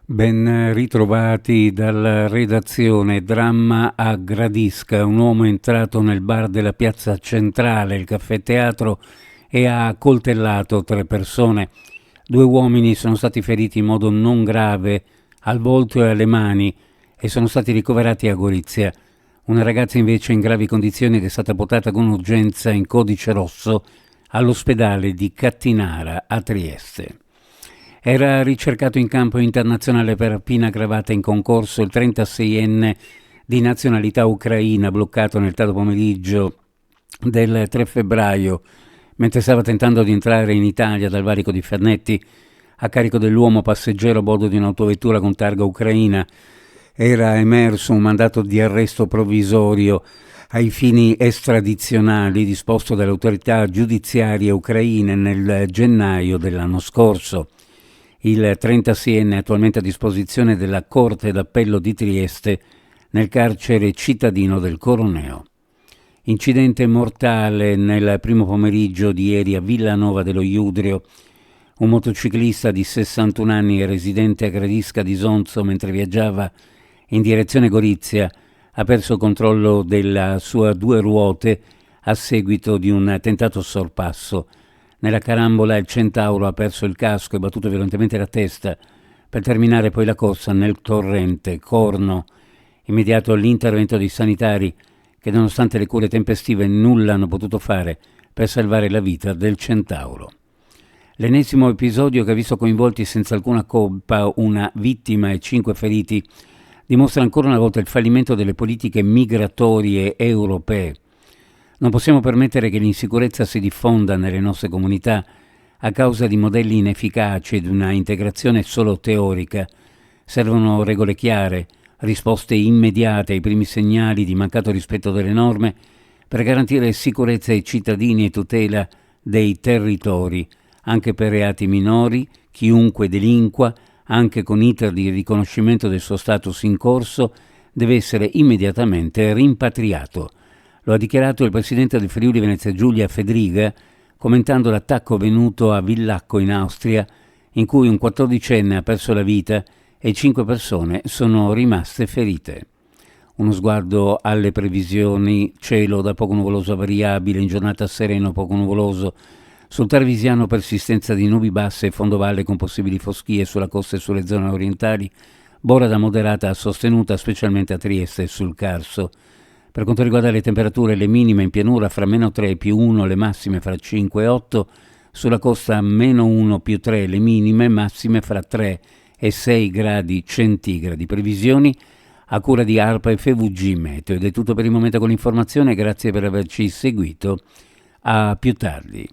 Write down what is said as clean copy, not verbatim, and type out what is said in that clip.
Ben ritrovati dalla redazione. Dramma a Gradisca. Un uomo è entrato nel bar della piazza centrale, il caffè teatro, e ha accoltellato 3 persone. 2 uomini sono stati feriti in modo non grave al volto e alle mani e sono stati ricoverati a Gorizia. Una ragazza invece in gravi condizioni ed è stata portata con urgenza in codice rosso all'ospedale di Cattinara a Trieste. Era ricercato in campo internazionale per rapina aggravata in concorso il 36enne di nazionalità ucraina bloccato nel tardo pomeriggio del 3 febbraio mentre stava tentando di entrare in Italia dal valico di Fernetti a carico dell'uomo passeggero a bordo di un'autovettura con targa ucraina. Era emerso un mandato di arresto provvisorio ai fini estradizionali disposto dalle autorità giudiziarie ucraine nel gennaio dell'anno scorso. Il 36enne è attualmente a disposizione della Corte d'Appello di Trieste nel carcere cittadino del Coroneo. Incidente mortale nel primo pomeriggio di ieri a Villanova dello Iudrio. Un motociclista di 61 anni e residente a Gradisca di Sonzo mentre viaggiava in direzione Gorizia ha perso il controllo della sua 2 ruote a seguito di un tentato sorpasso. Nella carambola il Centauro ha perso il casco e battuto violentemente la testa per terminare poi la corsa nel torrente Corno. Immediato l'intervento dei sanitari che nonostante le cure tempestive nulla hanno potuto fare per salvare la vita del Centauro. L'ennesimo episodio che ha visto coinvolti senza alcuna colpa una vittima e 5 feriti dimostra ancora una volta il fallimento delle politiche migratorie europee. Non possiamo permettere che l'insicurezza si diffonda nelle nostre comunità a causa di modelli inefficaci ed una integrazione solo teorica. Servono regole chiare, risposte immediate ai primi segnali di mancato rispetto delle norme per garantire sicurezza ai cittadini e tutela dei territori, anche per reati minori, chiunque delinqua, anche con iter di riconoscimento del suo status in corso, deve essere immediatamente rimpatriato. Lo ha dichiarato il presidente del Friuli Venezia Giulia Fedriga, commentando l'attacco avvenuto a Villacco in Austria, in cui un 14enne ha perso la vita e 5 persone sono rimaste ferite. Uno sguardo alle previsioni: cielo da poco nuvoloso a variabile, in giornata sereno poco nuvoloso, sul Tarvisiano persistenza di nubi basse e fondovalle con possibili foschie sulla costa e sulle zone orientali, bora da moderata a sostenuta specialmente a Trieste e sul Carso. Per quanto riguarda le temperature, le minime in pianura fra -3 e +1, le massime fra 5 e 8, sulla costa -1 +3, le minime massime fra 3 e 6 gradi centigradi. Previsioni a cura di ARPA e FVG Meteo. Ed è tutto per il momento con l'informazione, grazie per averci seguito. A più tardi.